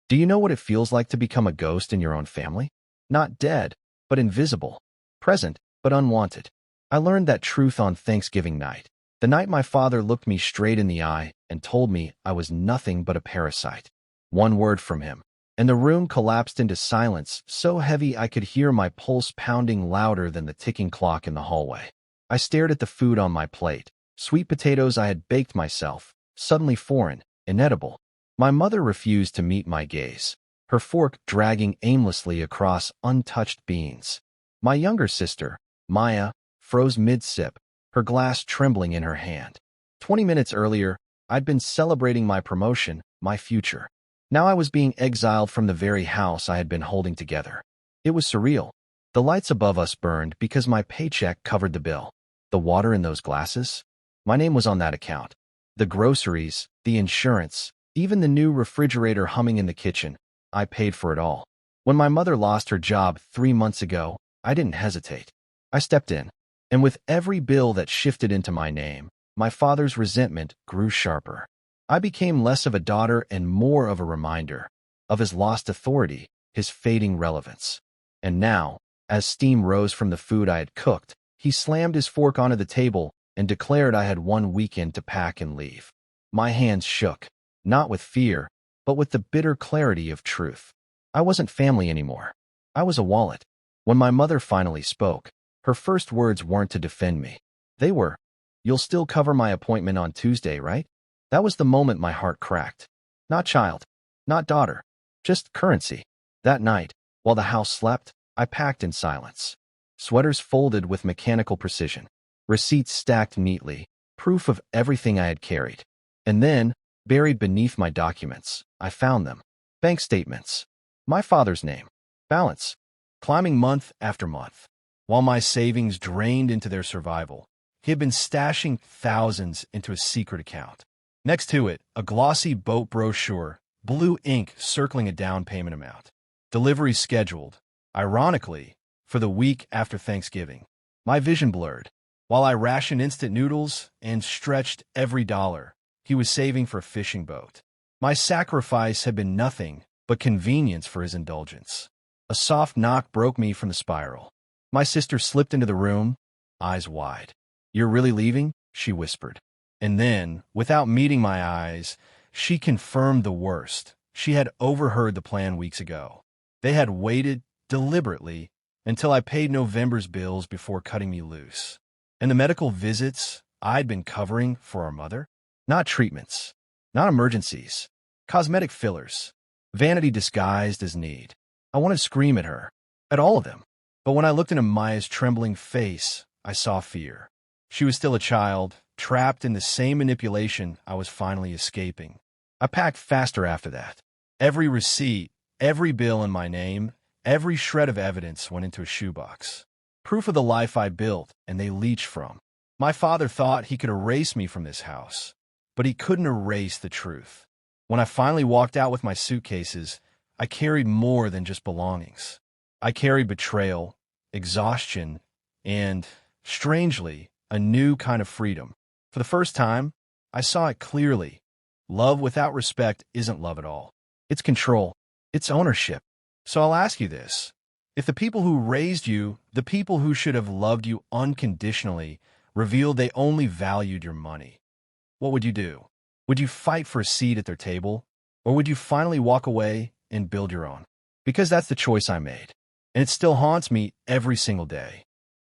Do you know what it feels like to become a ghost in your own family? Not dead, but invisible. Present, but unwanted. I learned that truth on Thanksgiving night. The night my father looked me straight in the eye and told me I was nothing but a parasite. One word from him, and the room collapsed into silence so heavy I could hear my pulse pounding louder than the ticking clock in the hallway. I stared at the food on my plate, sweet potatoes I had baked myself, suddenly foreign, inedible. My mother refused to meet my gaze, her fork dragging aimlessly across untouched beans. My younger sister, Maya, froze mid-sip, her glass trembling in her hand. 20 minutes earlier, I'd been celebrating my promotion, my future. Now I was being exiled from the very house I had been holding together. It was surreal. The lights above us burned because my paycheck covered the bill. The water in those glasses? My name was on that account. The groceries, the insurance, even the new refrigerator humming in the kitchen. I paid for it all. When my mother lost her job 3 months ago, I didn't hesitate. I stepped in. And with every bill that shifted into my name, my father's resentment grew sharper. I became less of a daughter and more of a reminder of his lost authority, his fading relevance. And now, as steam rose from the food I had cooked, he slammed his fork onto the table and declared I had one weekend to pack and leave. My hands shook, not with fear, but with the bitter clarity of truth. I wasn't family anymore. I was a wallet. When my mother finally spoke, her first words weren't to defend me. They were, "You'll still cover my appointment on Tuesday, right?" That was the moment my heart cracked. Not child, not daughter, just currency. That night, while the house slept, I packed in silence. Sweaters folded with mechanical precision. Receipts stacked neatly, proof of everything I had carried. And then, buried beneath my documents, I found them. Bank statements. My father's name. Balance. Climbing month after month. While my savings drained into their survival, he had been stashing thousands into a secret account. Next to it, a glossy boat brochure, blue ink circling a down payment amount. Delivery scheduled, ironically, for the week after Thanksgiving. My vision blurred. While I rationed instant noodles and stretched every dollar, he was saving for a fishing boat. My sacrifice had been nothing but convenience for his indulgence. A soft knock broke me from the spiral. My sister slipped into the room, eyes wide. "You're really leaving?" she whispered. And then, without meeting my eyes, she confirmed the worst. She had overheard the plan weeks ago. They had waited deliberately until I paid November's bills before cutting me loose. And the medical visits I'd been covering for our mother? Not treatments, not emergencies, cosmetic fillers, vanity disguised as need. I wanted to scream at her, at all of them. But when I looked into Maya's trembling face, I saw fear. She was still a child, trapped in the same manipulation I was finally escaping. I packed faster after that. Every receipt, every bill in my name, every shred of evidence went into a shoebox. Proof of the life I built and they leached from. My father thought he could erase me from this house, but he couldn't erase the truth. When I finally walked out with my suitcases, I carried more than just belongings. I carried betrayal, exhaustion, and, strangely, a new kind of freedom. For the first time, I saw it clearly. Love without respect isn't love at all. It's control. It's ownership. So I'll ask you this. If the people who raised you, the people who should have loved you unconditionally, revealed they only valued your money, what would you do? Would you fight for a seat at their table? Or would you finally walk away and build your own? Because that's the choice I made. And it still haunts me every single day.